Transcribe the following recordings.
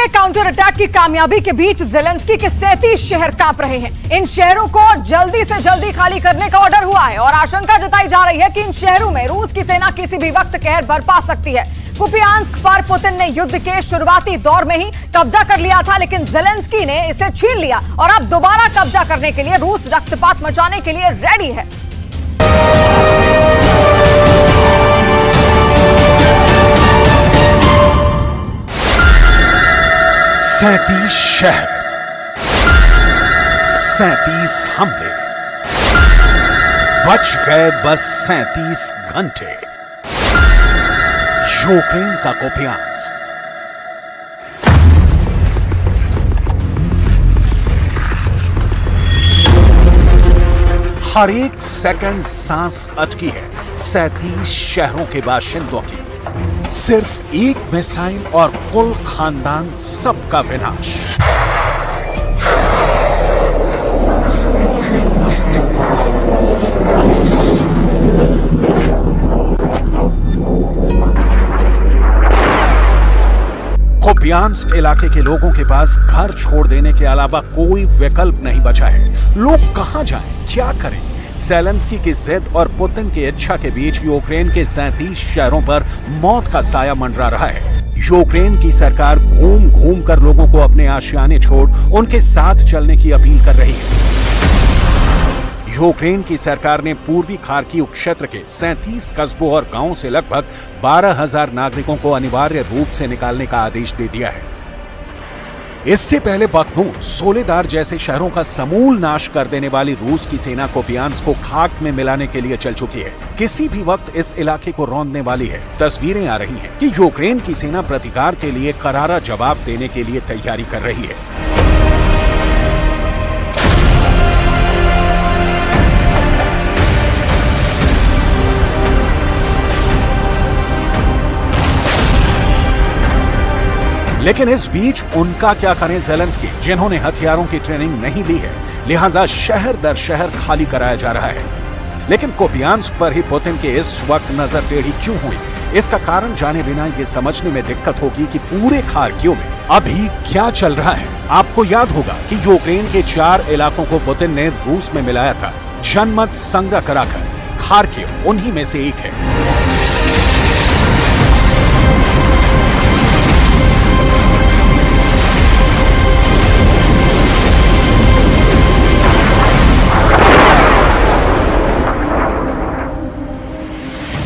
Counter attack की कामयाबी के बीच ज़ेलेंस्की के 37 शहर कांप रहे हैं। इन शहरों को जल्दी से जल्दी खाली करने का ऑर्डर हुआ है और आशंका जताई जा रही है कि इन शहरों में रूस की सेना किसी भी वक्त कहर बरपा सकती है। कुपियांस्क पर पुतिन ने युद्ध के शुरुआती दौर में ही कब्जा कर लिया था, लेकिन ज़ेलेंस्की ने इसे छीन लिया और अब दोबारा कब्जा करने के लिए रूस रक्तपात मचाने के लिए रेडी है। 37 शहर, 37 हमले, बच गए बस 37 घंटे। यूक्रेन का कुपियांस्क। हर एक सेकंड सांस अटकी है 37 शहरों के बाशिंदों की। सिर्फ एक मिसाइल और कुल खानदान सबका विनाश। कुपियांस्क इलाके के लोगों के पास घर छोड़ देने के अलावा कोई विकल्प नहीं बचा है। लोग कहां जाएं, क्या करें? ज़ेलेंस्की की जिद और पुतिन की इच्छा के बीच यूक्रेन के 37 शहरों पर मौत का साया मंडरा रहा है। यूक्रेन की सरकार घूम घूम कर लोगों को अपने आशियाने छोड़ उनके साथ चलने की अपील कर रही है। यूक्रेन की सरकार ने पूर्वी खार्किव क्षेत्र के 37 कस्बों और गांवों से लगभग 12,000 नागरिकों को अनिवार्य रूप से निकालने का आदेश दे दिया है। इससे पहले बखमूत, सोलेदार जैसे शहरों का समूल नाश कर देने वाली रूस की सेना कुपियांस्क को खाक में मिलाने के लिए चल चुकी है। किसी भी वक्त इस इलाके को रौंदने वाली है। तस्वीरें आ रही हैं कि यूक्रेन की सेना प्रतिकार के लिए करारा जवाब देने के लिए तैयारी कर रही है। लेकिन इस बीच उनका क्या करें ज़ेलेंस्की, जिन्होंने हथियारों की ट्रेनिंग नहीं ली है, लिहाजा शहर दर शहर खाली कराया जा रहा है। लेकिन कुपियांस्क पर ही पुतिन के इस वक्त नजर टेढ़ी क्यों हुई? इसका कारण जाने बिना ये समझने में दिक्कत होगी कि पूरे खार्किव में अभी क्या चल रहा है। आपको याद होगा कि यूक्रेन के 4 इलाकों को पुतिन ने रूस में मिलाया था, जनमत संग्रह कराकर। खार्किव उन्हीं में से एक है।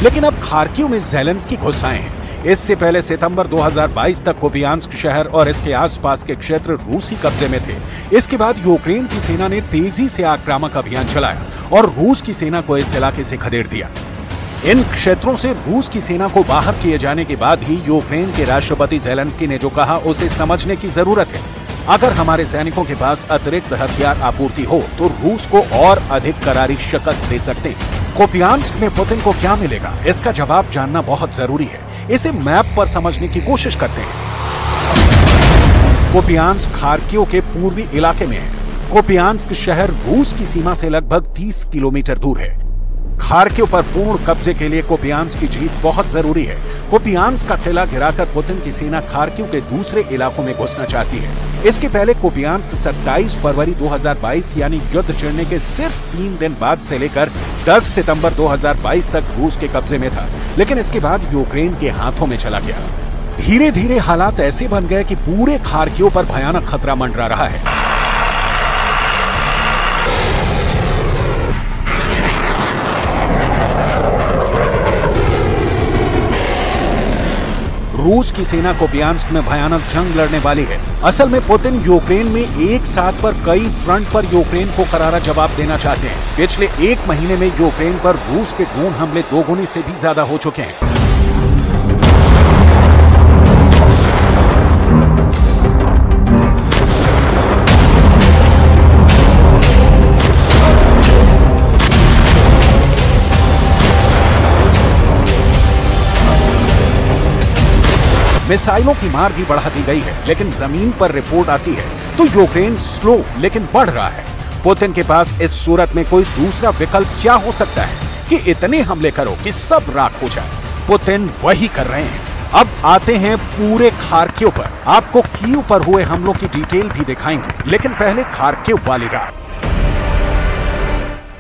लेकिन अब खार्किव में ज़ेलेंस्की घुस आए हैं। इससे पहले सितंबर 2022 तक कुपियांस्क शहर और इसके आसपास के क्षेत्र रूसी कब्जे में थे। इसके बाद यूक्रेन की सेना ने तेजी से आक्रामक अभियान चलाया और रूस की सेना को इस इलाके से खदेड़ दिया। इन क्षेत्रों से रूस की सेना को बाहर किए जाने के बाद ही यूक्रेन के राष्ट्रपति ज़ेलेंस्की ने जो कहा, उसे समझने की जरूरत है। अगर हमारे सैनिकों के पास अतिरिक्त हथियार आपूर्ति हो तो रूस को और अधिक करारी शिकस्त दे सकते हैं। कुपियांस्क में पुतिन को क्या मिलेगा, इसका जवाब जानना बहुत जरूरी है। इसे मैप पर समझने की कोशिश करते हैं। कुपियांस्क खार्किव के पूर्वी इलाके में है। कुपियांस्क शहर रूस की सीमा से लगभग 30 किलोमीटर दूर है। खार्किव पर पूर्ण कब्जे के लिए कुपियांस्क की जीत बहुत जरूरी है। कुपियांस्क का किला गिराकर पुतिन की सेना खार्किव के दूसरे इलाकों में घुसना चाहती है। इसके पहले कुपियांस्क 27 फरवरी 2022 यानी युद्ध छिड़ने के सिर्फ 3 दिन बाद से लेकर 10 सितंबर 2022 तक रूस के कब्जे में था, लेकिन इसके बाद यूक्रेन के हाथों में चला गया। धीरे धीरे हालात ऐसे बन गए कि पूरे खार्किव पर भयानक खतरा मंडरा रहा है। रूस की सेना कुपियांस्क में भयानक जंग लड़ने वाली है। असल में पुतिन यूक्रेन में एक साथ पर कई फ्रंट पर यूक्रेन को करारा जवाब देना चाहते हैं। पिछले 1 महीने में यूक्रेन पर रूस के ड्रोन हमले 2 गुने से भी ज्यादा हो चुके हैं। मिसाइलों की मार भी बढ़ा दी गई है, लेकिन जमीन पर रिपोर्ट आती है तो यूक्रेन स्लो लेकिन बढ़ रहा है। पुतिन के पास इस सूरत में कोई दूसरा विकल्प क्या हो सकता है कि इतने हमले करो कि सब राख हो जाए। पुतिन वही कर रहे हैं। अब आते हैं पूरे खार्किव पर। आपको कीव पर हुए हमलों की डिटेल भी दिखाएंगे, लेकिन पहले खार्किव वाली रात।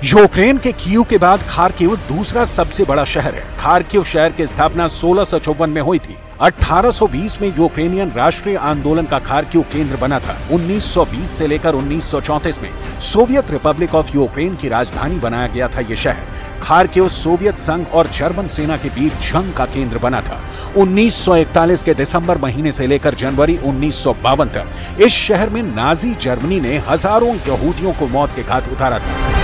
यूक्रेन के कीव के बाद खार्किव दूसरा सबसे बड़ा शहर है। खार्किव शहर की स्थापना 1654 में हुई थी। 1820 में यूक्रेनियन राष्ट्रीय आंदोलन का खार्किव केंद्र बना था। 1920 से लेकर 1934 में सोवियत रिपब्लिक ऑफ यूक्रेन की राजधानी बनाया गया था ये शहर। खार्किव सोवियत संघ और जर्मन सेना के बीच जंग का केंद्र बना था। 1941 के दिसंबर महीने से लेकर जनवरी 1952 तक इस शहर में नाजी जर्मनी ने हजारों यहूदियों को मौत के घाट उतारा था।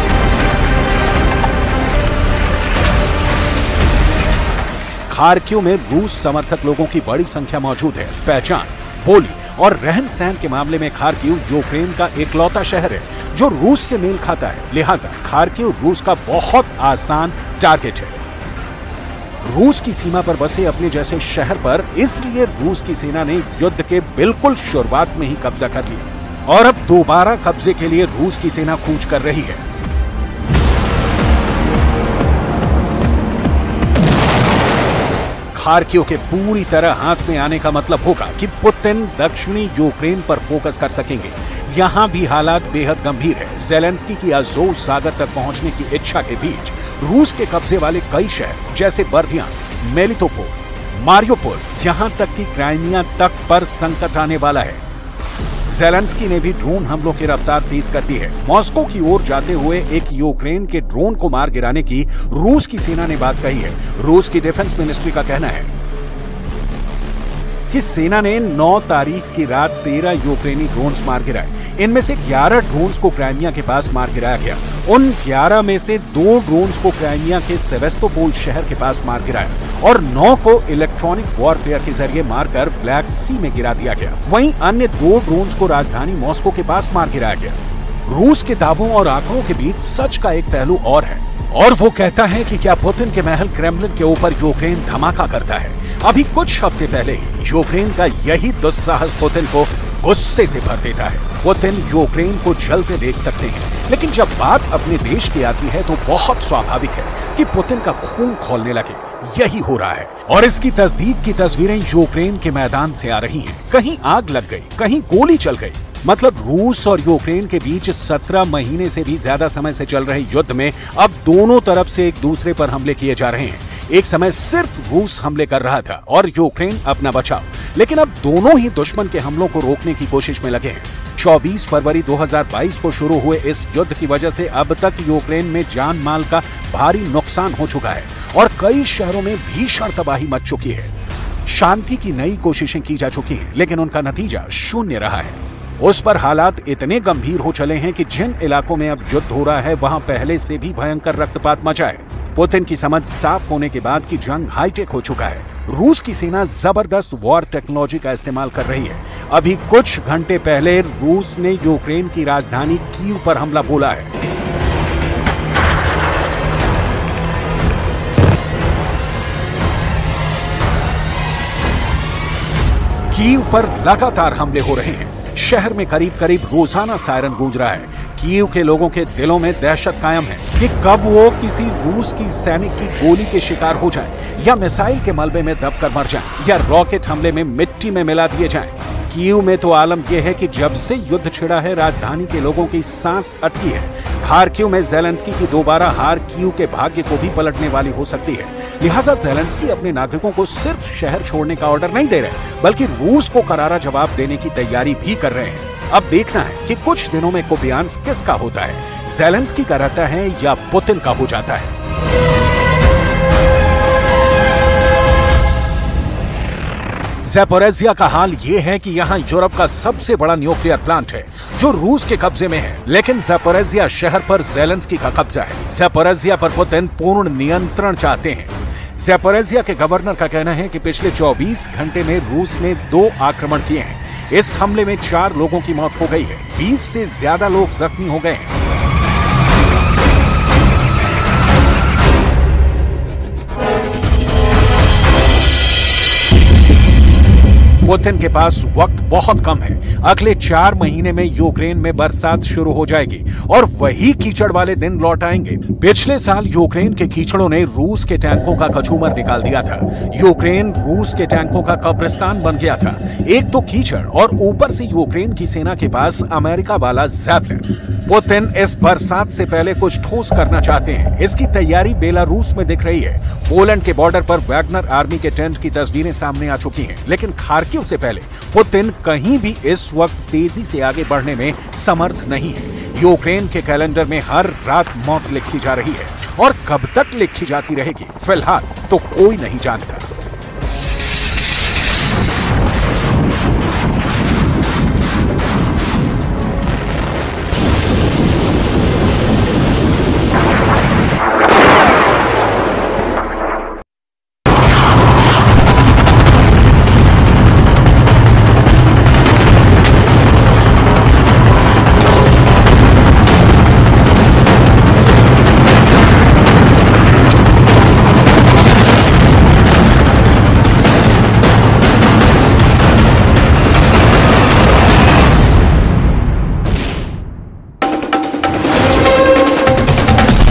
खार्किव में रूस समर्थक लोगों की बड़ी संख्या मौजूद है। पहचान, बोली और रहन सहन के मामले में खार्किव यूक्रेन का एकलौता शहर है जो रूस से मेल खाता है। लिहाजा खार्किव रूस का बहुत आसान टारगेट है। रूस की सीमा पर बसे अपने जैसे शहर पर इसलिए रूस की सेना ने युद्ध के बिल्कुल शुरुआत में ही कब्जा कर लिया और अब दोबारा कब्जे के लिए रूस की सेना कूच कर रही है। खार्किव के पूरी तरह हाथ में आने का मतलब होगा कि पुतिन दक्षिणी यूक्रेन पर फोकस कर सकेंगे। यहां भी हालात बेहद गंभीर है। ज़ेलेंस्की की अज़ोव सागर तक पहुंचने की इच्छा के बीच रूस के कब्जे वाले कई शहर जैसे बर्दियांस्क, मेलिटोपोल, मारियोपोल, यहां तक कि क्राइमिया तक पर संकट आने वाला है। ज़ेलेंस्की ने भी ड्रोन हमलों की रफ्तार तेज कर दी है। मॉस्को की ओर जाते हुए एक यूक्रेन के ड्रोन को मार गिराने की रूस की सेना ने बात कही है। रूस की डिफेंस मिनिस्ट्री का कहना है कि सेना ने 9 तारीख की रात 13 यूक्रेनी ड्रोन्स मार गिराए। इनमें से 11 ड्रोन्स को क्राइमिया के पास मार गिराया गया। उन 11 में से 2 ड्रोन्स को क्राइमिया के सेवेस्तोपोल शहर के पास मार गिराया और 9 को इलेक्ट्रॉनिक वॉरफेयर के जरिए मारकर ब्लैक सी में गिरा दिया गया। वहीं अन्य 2 ड्रोन्स को राजधानी मॉस्को के पास मार गिराया गया। रूस के दावों और आंकड़ों के बीच सच का एक पहलू और है, और वो कहता है कि क्या पुतिन के महल क्रेमलिन के ऊपर यूक्रेन धमाका करता है। अभी कुछ हफ्ते पहले यूक्रेन का यही दुस्साहस पुतिन को गुस्से से भर देता है। पुतिन यूक्रेन को जलते देख सकते हैं, लेकिन जब बात अपने देश की आती है तो बहुत स्वाभाविक है कि पुतिन का खून खौलने लगे। यही हो रहा है और इसकी तस्दीक की तस्वीरें यूक्रेन के मैदान से आ रही हैं। कहीं आग लग गई, कहीं गोली चल गई। मतलब रूस और यूक्रेन के बीच 17 महीने से भी ज्यादा समय से चल रहे युद्ध में अब दोनों तरफ से एक दूसरे पर हमले किए जा रहे हैं। एक समय सिर्फ रूस हमले कर रहा था और यूक्रेन अपना बचाव, लेकिन अब दोनों ही दुश्मन के हमलों को रोकने की कोशिश में लगे हैं। 24 फरवरी 2022 को शुरू हुए इस युद्ध की वजह से अब तक यूक्रेन में जान माल का भारी नुकसान हो चुका है और कई शहरों में भीषण तबाही मच चुकी है। शांति की नई कोशिशें की जा चुकी हैं, लेकिन उनका नतीजा शून्य रहा है। उस पर हालात इतने गंभीर हो चले हैं कि जिन इलाकों में अब युद्ध हो रहा है वहां पहले से भी भयंकर रक्तपात मचा है। पुतिन की समझ साफ होने के बाद की जंग हाईटेक हो चुका है। रूस की सेना जबरदस्त वॉर टेक्नोलॉजी का इस्तेमाल कर रही है। अभी कुछ घंटे पहले रूस ने यूक्रेन की राजधानी कीव पर हमला बोला है। कीव पर लगातार हमले हो रहे हैं। शहर में करीब करीब रोजाना सायरन गूंज रहा है। कीव के लोगों के दिलों में दहशत कायम है कि कब वो किसी रूस की सैनिक की गोली के शिकार हो जाएं, या मिसाइल के मलबे में दबकर मर जाएं, या रॉकेट हमले में मिट्टी में मिला दिए जाएं। कीव में तो आलम यह है कि जब से युद्ध छिड़ा है राजधानी के लोगों की सांस अटकी है। खार्किव में ज़ेलेंस्की की दोबारा हार कीव के भाग्य को भी पलटने वाली हो सकती है। लिहाजा ज़ेलेंस्की अपने नागरिकों को सिर्फ शहर छोड़ने का ऑर्डर नहीं दे रहे, बल्कि रूस को करारा जवाब देने की तैयारी भी कर रहे हैं। अब देखना है कि कुछ दिनों में कुपियांस्क किसका होता है, ज़ेलेंस्की का रहता है या पुतिन का हो जाता है। ज़ैपोरिज़िया का हाल ये है कि यहाँ यूरोप का सबसे बड़ा न्यूक्लियर प्लांट है जो रूस के कब्जे में है, लेकिन ज़ैपोरिज़िया शहर पर ज़ेलेंस्की का कब्जा है। ज़ैपोरिज़िया पर पुतिन पूर्ण नियंत्रण चाहते हैं। ज़ैपोरिज़िया के गवर्नर का कहना है कि पिछले 24 घंटे में रूस ने 2 आक्रमण किए हैं। इस हमले में 4 लोगों की मौत हो गई है, 20 से ज्यादा लोग जख्मी हो गए हैं। पुतिन के पास वक्त बहुत कम है। अगले 4 महीने में यूक्रेन में बरसात शुरू हो जाएगी और वही कीचड़ वाले दिन लौट आएंगे। पिछले साल यूक्रेन के कीचड़ों ने रूस के टैंकों का कचूमर निकाल दिया था। यूक्रेन रूस के टैंकों का कब्रिस्तान बन गया था। एक तो कीचड़ और ऊपर से यूक्रेन की सेना के पास अमेरिका वाला ज़ैवलिन। पुतिन इस बरसात से पहले कुछ ठोस करना चाहते हैं। इसकी तैयारी बेलारूस में दिख रही है। पोलैंड के बॉर्डर पर वैगनर आर्मी के टेंट की तस्वीरें सामने आ चुकी हैं, लेकिन खार्किव से पहले पुतिन कहीं भी इस वक्त तेजी से आगे बढ़ने में समर्थ नहीं है। यूक्रेन के कैलेंडर में हर रात मौत लिखी जा रही है और कब तक लिखी जाती रहेगी, फिलहाल तो कोई नहीं जानता।